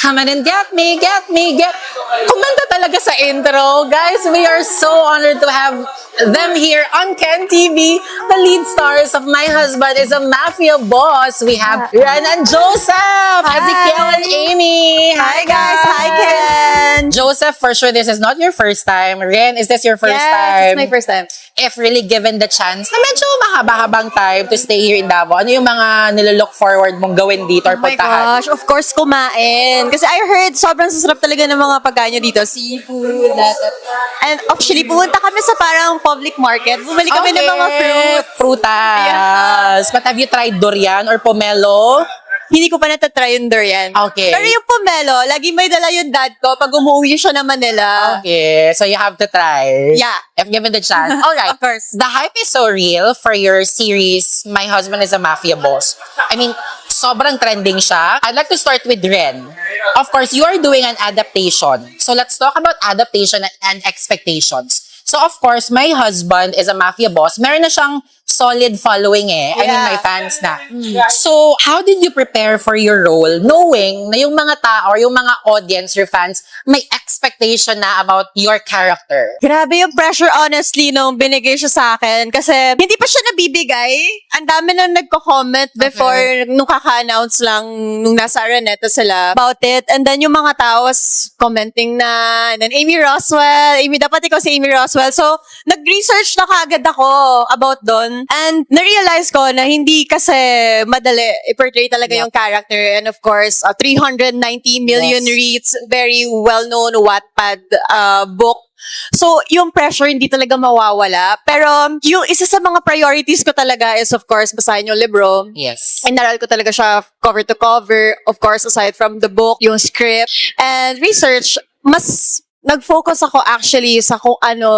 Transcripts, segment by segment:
Come in and get me, get me, get... Kumanta talaga sa intro. Guys, we are so honored to have them here on Ken TV. The lead stars of My Husband is a Mafia Boss. We have Ren and Joseph, Ezekiel and Amy. Hi guys, hi Ken. Joseph, for sure this is not your first time. Ren, is this your first time? Yes, it's my first time. If really given the chance na medyo mahaba-habang time to stay here in Davao, ano yung mga nilolook forward mong gawin dito or Oh my puntahan? gosh, of course kumain. Kasi I heard sobrang sasarap talaga ng mga pagkain nyo dito. Seafood, lahat. And actually, pumunta kami sa parang public market. Bumili kami ng mga fruit. Frutas. But have you tried durian or pomelo? Hindi ko pa natatry yung durian. Okay. Pero yung pomelo, lagi may dala yung dad ko pag umuwi siya na Manila. Okay, so you have to try. Yeah. If given the chance. All right. Of course. The hype is so real for your series, My Husband is a Mafia Boss. I mean, sobrang trending siya. I'd like to start with Ren. Of course, you are doing an adaptation. So let's talk about adaptation and expectations. So of course, My Husband is a Mafia Boss. Meron na siyang solid following eh. I mean, Yeah. may fans na. So, how did you prepare for your role knowing na yung mga tao or yung mga audience, your fans, may expectation na about your character? Grabe yung pressure, honestly, nung binigay siya sa akin. Kasi hindi pa siya nabibigay. Ang dami nang nagko-comment before nung kaka-announce lang nung nasa Araneta sila about it. And then yung mga tao was commenting na. And then Amy Roswell. Dapat ikaw si Amy Roswell. So, nag-research na kaagad ako about doon. And na-realize ko na hindi kasi madali i-portray talaga yung character. And of course, 390 million Yes. reads, very well-known Wattpad book. So, yung pressure hindi talaga mawawala. Pero, yung isa sa mga priorities ko talaga is, of course, basahin yung libro. Yes. Inaral ko talaga siya cover to cover. Of course, aside from the book, yung script, and research, mas nag-focus ako actually sa kung ano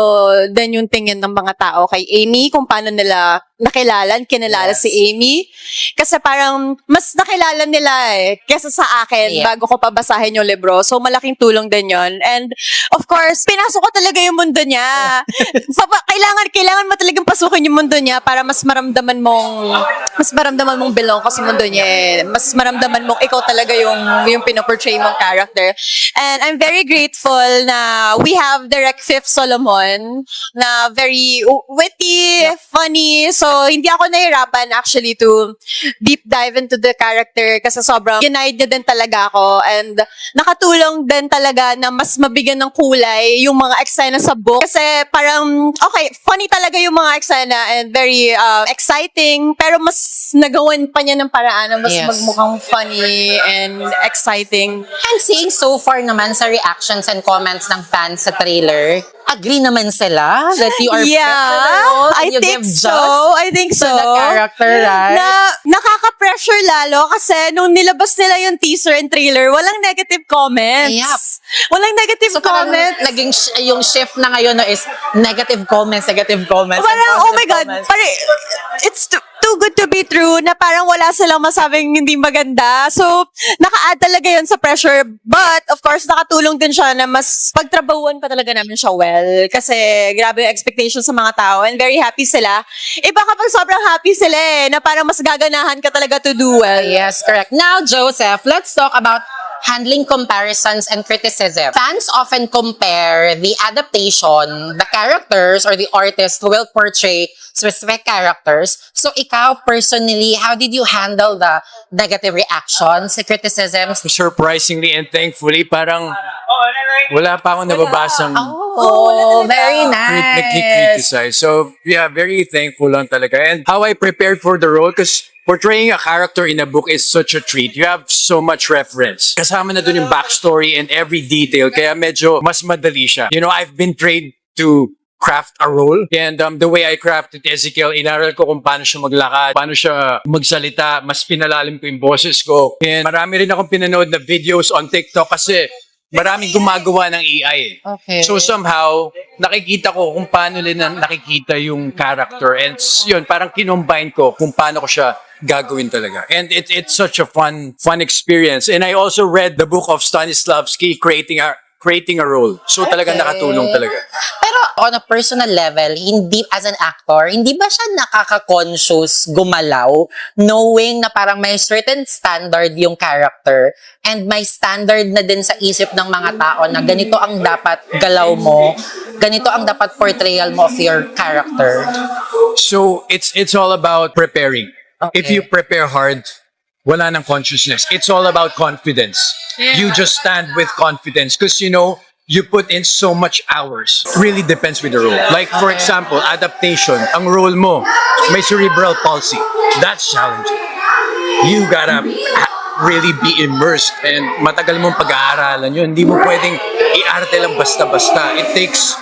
din yung tingin ng mga tao kay Amy, kung paano nila kinilala Yes. si Amy. Kasi parang mas nakilala nila kesa sa akin Yeah. bago ko pabasahin yung libro. So, malaking tulong din yon. And, of course, pinasok ko talaga yung mundo niya. Kailangan mo talagang pasukin yung mundo niya para mas maramdaman mong belong ka sa mundo niya. Mas maramdaman mong ikaw talaga yung pinoportray mong character. And I'm very grateful na we have Direct Fifth Solomon na very witty, funny. So, hindi ako nahirapan actually to deep dive into the character kasi sobrang ginide niya din talaga ako. And nakatulong din talaga na mas mabigyan ng kulay yung mga eksena sa book. Kasi parang, okay, funny talaga yung mga eksena and very exciting. Pero mas nagawan pa niya ng paraan na mas Yes. magmukhang funny and exciting. And seeing so far naman sa reactions and comments ng fans sa trailer, agree naman sila that you are fit for the role and you give I think so. to the character, right? Na nakaka-pressure lalo kasi nung nilabas nila yung teaser and trailer, walang negative comments. Yep. Walang negative So parang comments. naging yung shift na ngayon na is negative comments. and Parang, positive oh my God, comments. parang, it's too good to be true na parang wala silang masabing hindi maganda. So, naka-add talaga yun sa pressure. But, of course, nakatulong din siya na mas pagtrabahuan pa talaga namin siya well. Kasi, grabe yung expectations sa mga tao and very happy sila. Iba kapag sobrang happy sila na parang mas gaganahan ka talaga to do well. Yes, correct. Now, Joseph, let's talk about handling comparisons and criticism. Fans often compare the adaptation, the characters, or the artist who will portray specific characters. So, ikaw, personally, how did you handle the negative reactions, the criticisms? Surprisingly and thankfully, parang wala pa akong nababasang Oh, very nice. nag-criticize. So, yeah, very thankful lang talaga. And how I prepared for the role, because portraying a character in a book is such a treat. You have so much reference. Kasama na dun yung backstory and every detail. Kaya medyo mas madali siya. You know, I've been trained to craft a role. And the way I crafted Ezekiel, inaral ko kung paano siya maglakad, paano siya magsalita, mas pinalalim ko yung boses ko. And marami rin akong pinanood na videos on TikTok kasi maraming gumagawa ng AI eh. Okay. So somehow, nakikita ko kung paano nila nakikita yung character. And yun, parang kinombine ko kung paano ko siya gagawin talaga. And it's such a fun experience. And I also read the book of Stanislavski, Creating creating a role. So talagang Okay. nakatulong talaga. Pero on a personal level, hindi as an actor, hindi ba siya nakaka-conscious gumalaw knowing na parang may certain standard yung character and may standard na din sa isip ng mga tao na ganito ang dapat galaw mo, ganito ang dapat portrayal mo of your character? So it's all about preparing. If Okay. you prepare hard, wala nang consciousness. It's all about confidence. You just stand with confidence because you put in so much hours. It really depends with the role. Like for example, adaptation. Ang role mo, may cerebral palsy. That's challenging. You gotta really be immersed and matagal mong pag-aaralan yun. Hindi mo pwedeng i-arte lang basta-basta. It takes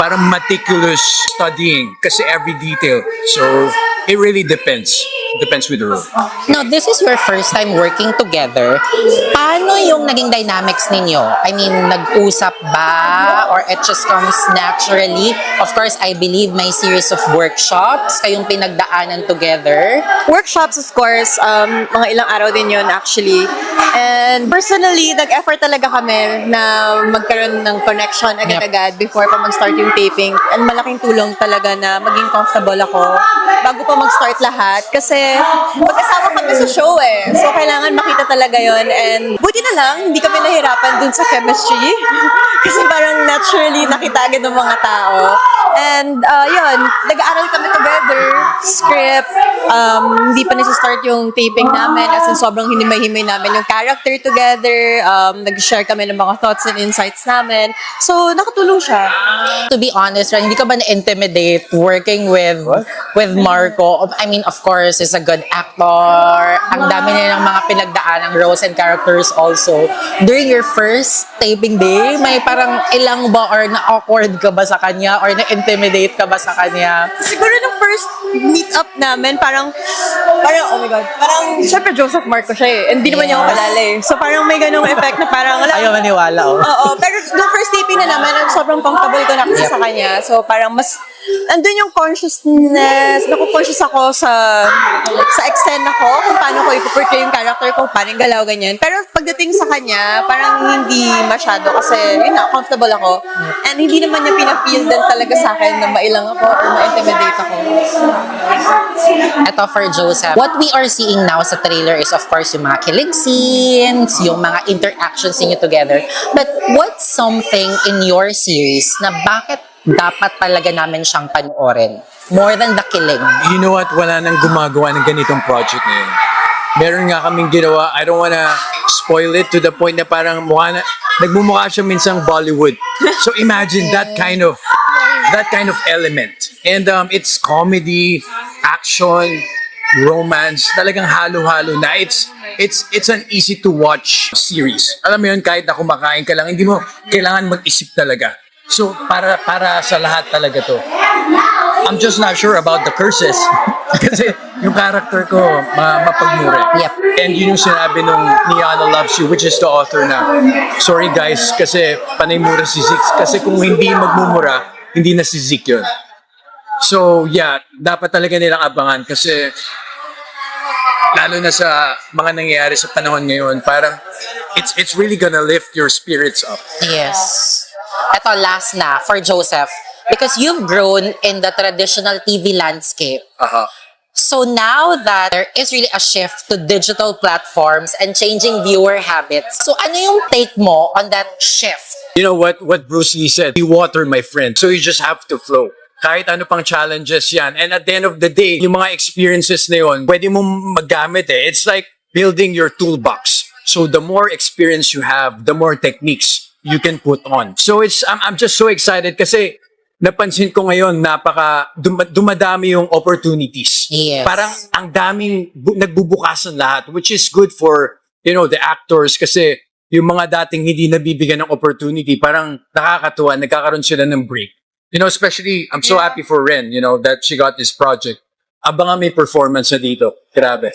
parang meticulous studying kasi every detail. So, it really depends. Depends with the role. Now, this is your first time working together. Paano yung naging dynamics ninyo? I mean, nag-usap ba? Or it just comes naturally? Of course, I believe may series of workshops kayong pinagdaanan together. Workshops, of course, mga ilang araw din yun actually. And personally, nag-effort talaga kami na magkaroon ng connection agad-agad before pa mag-start yung taping. And malaking tulong talaga na maging comfortable ako bago pa mag-start lahat. Kasi magkasama kami sa show eh. So, kailangan makita talaga yon. And buti na lang, hindi kami nahirapan dun sa chemistry. Kasi parang naturally nakita agad ng mga tao. And yun, nag-aaral kami together, script, hindi pa nasa-start yung taping namin, as in sobrang hinimay-himay namin yung character together, nag-share kami ng mga thoughts and insights namin. So, nakatulong siya. To be honest, right, hindi ka ba na-intimidate working with Marco? I mean, of course, is a good actor. Ang dami niya ng mga pinagdaanang roles and characters also. During your first taping day, may parang ilang ba or na-awkward ka ba sa kanya or na-intimidate ka ba sa kanya? Siguro nung first meet up namin, parang, oh my God, parang, syempre Joseph Marco siya eh. And hindi naman niya ako kalala eh. So parang may ganong effect na parang, wala. Ayaw maniwala, oh. Oo, pero nung first taping na naman, sobrang comfortable ko na kasi sa kanya. So parang mas, andun yung consciousness, naku-conscious ako sa extent ako, kung paano ko ipoportray yung character ko, paano yung galaw, ganyan. Pero pagdating sa kanya, parang hindi masyado kasi, yun na, comfortable ako. And hindi naman niya pina-feel din talaga sa akin na mailang ako or ma-intimidate ako. Ito for Joseph. What we are seeing now sa trailer is of course yung mga killing scenes, yung mga interactions niyo together. But what's something in your series na bakit dapat talaga namin siyang panoorin? More than the killing. You know what? Wala nang gumagawa ng ganitong project ngayon. Meron nga kaming ginawa, I don't wanna spoil it to the point na parang nagmumukha siya minsang Bollywood. So imagine that kind of element. And it's comedy, action, romance, talagang halo-halo na. It's an easy to watch series. Alam mo yun, kahit na kumakain ka lang, hindi mo kailangan mag-isip talaga. So, para sa lahat talaga to. I'm just not sure about the curses. Kasi yung character ko, mapagmura. Yep. And yun yung sinabi nung Niana Loves You, which is the author na, sorry guys, kasi panay mura si Zeke. Kasi kung hindi magmumura, hindi na si Zeke yun. So, yeah, dapat talaga nilang abangan kasi lalo na sa mga nangyayari sa panahon ngayon, parang it's really gonna lift your spirits up. Yes. Ito, last na, for Joseph. Because you've grown in the traditional TV landscape. So now that there is really a shift to digital platforms and changing viewer habits, so ano yung take mo on that shift? You know what Bruce Lee said? Be water, my friend. So you just have to flow. Kahit ano pang challenges yan. And at the end of the day, yung mga experiences na yun, pwede mong magamit eh. It's like building your toolbox. So the more experience you have, the more techniques you can put on. So I'm just so excited kasi napansin ko ngayon, dumadami yung opportunities. Yes. Parang ang daming nagbubukasan lahat, which is good for, the actors kasi yung mga dating hindi nabibigyan ng opportunity, parang nakakatuwa, nagkakaroon sila ng break. Especially, I'm so happy for Ren, that she got this project. Abangan may performance na dito. Grabe.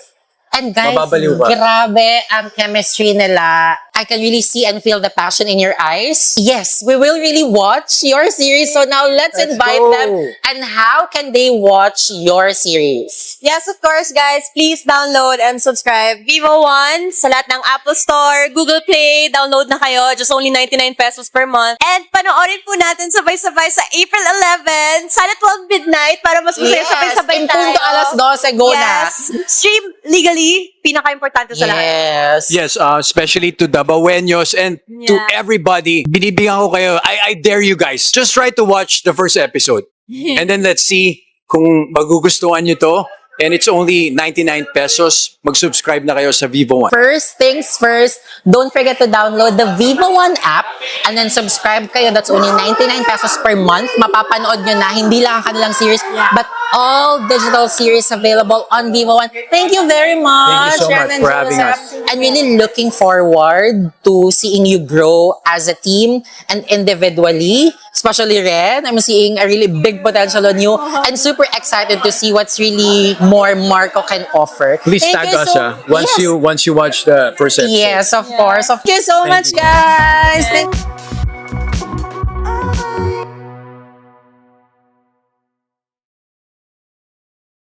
And guys, Mababaliw ka. grabe ang chemistry nila. I can really see and feel the passion in your eyes. Yes, we will really watch your series. So now let's invite go. them. And how can they watch your series? Yes, of course, guys. Please download and subscribe Vivo One sa lahat ng Apple Store, Google Play. Download na kayo. Just only 99 pesos per month. And panoorin po natin sabay-sabay sa April 11. Sana 12 midnight para mas masaya sabay-sabay in punto alas 12, go na. Yes. Stream legally. Pinaka-importante sa lahat. Yes. Yes, especially to the Baweños and to Yeah. everybody. Binibigyan ko kayo. I dare you guys. Just try to watch the first episode. And then let's see kung magugustuhan nyo to. And it's only 99 pesos. Mag-subscribe na kayo sa Vivo One. First things first, don't forget to download the Vivo One app and then subscribe kayo. That's only 99 pesos per month. Mapapanood nyo na hindi lang ang kanilang series, but all digital series available on Vivo One. Thank you very much, Thank you so Ren much and for having Joseph. us. I'm really looking forward to seeing you grow as a team and individually. Especially Ren, I'm seeing a really big potential on you and super excited to see what's really more Marco can offer. Please Thank tag you us so- once Yes. you watch the first episode. Yes, of course. Thank you so much, you. guys. Thank